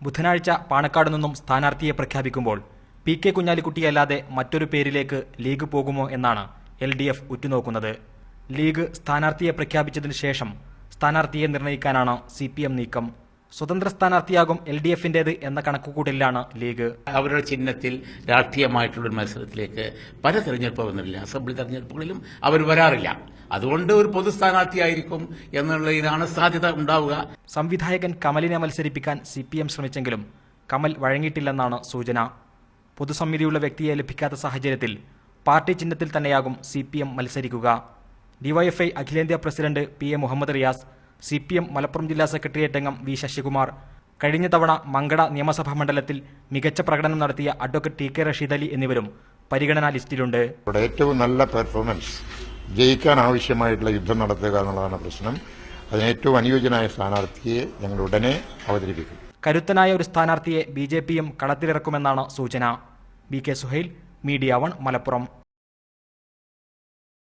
ബുധനാഴ്ച പാണക്കാട് നിന്നും സ്ഥാനാർത്ഥിയെ പ്രഖ്യാപിക്കുമ്പോൾ പി കെ കുഞ്ഞാലിക്കുട്ടിയല്ലാതെ മറ്റൊരു പേരിലേക്ക് ലീഗ് പോകുമോ എന്നാണ് LDF ഉറ്റുനോക്കുന്നത്. ലീഗ് സ്ഥാനാർത്ഥിയെ പ്രഖ്യാപിച്ചതിനു ശേഷം സ്ഥാനാർത്ഥിയെ നിർണയിക്കാനാണ് CPM നീക്കം. സ്വതന്ത്ര സ്ഥാനാർത്ഥിയാകും LDFന്റേത് എന്ന കണക്കുകൂട്ടലിലാണ് ലീഗ്. അവരുടെ ചിഹ്നത്തിൽ രാഷ്ട്രീയമായിട്ടുള്ളൊരു മത്സരത്തിലേക്ക് പല തെരഞ്ഞെടുപ്പ് വന്നിട്ടില്ല. അസംബ്ലി തെരഞ്ഞെടുപ്പുകളിലും അവർ വരാറില്ല. അതുകൊണ്ട് ഒരു പൊതു സ്ഥാനാർത്ഥിയായിരിക്കും എന്നുള്ളതിനാണ് സാധ്യത ഉണ്ടാവുക. സംവിധായകൻ കമലിനെ മത്സരിപ്പിക്കാൻ CPM ശ്രമിച്ചെങ്കിലും കമൽ വഴങ്ങിയിട്ടില്ലെന്നാണ് സൂചന. പൊതുസമിതിയുള്ള വ്യക്തിയെ ലഭിക്കാത്ത സാഹചര്യത്തിൽ പാർട്ടി ചിഹ്നത്തിൽ തന്നെയാകും CPM മത്സരിക്കുക. DYFI അഖിലേന്ത്യാ president PA Muhammad Riyas, CPM Malappuram ജില്ലാ സെക്രട്ടേറിയറ്റ് അംഗം V ശശികുമാർ, കഴിഞ്ഞ തവണ മങ്കട നിയമസഭാ മണ്ഡലത്തിൽ മികച്ച പ്രകടനം നടത്തിയ അഡ്വക്കേറ്റ് TK റഷീദ് അലി എന്നിവരും പരിഗണനാ ലിസ്റ്റിലുണ്ട്. ഏറ്റവും നല്ല പെർഫോമൻസ് ജയിക്കാൻ ആവശ്യമായിട്ടുള്ള യുദ്ധം നടത്തുക എന്നുള്ളതാണ് പ്രശ്നം. അതിന് ഏറ്റവും അനുയോജ്യനായ സ്ഥാനാർത്ഥിയെ ഞങ്ങൾ ഉടനെ അവതരിപ്പിക്കും. കരുത്തനായ ഒരു സ്ഥാനാർത്ഥിയെ BJPയും കളത്തിലിറക്കുമെന്നാണ് സൂചന. BK Suhail, media 1 Malappuram.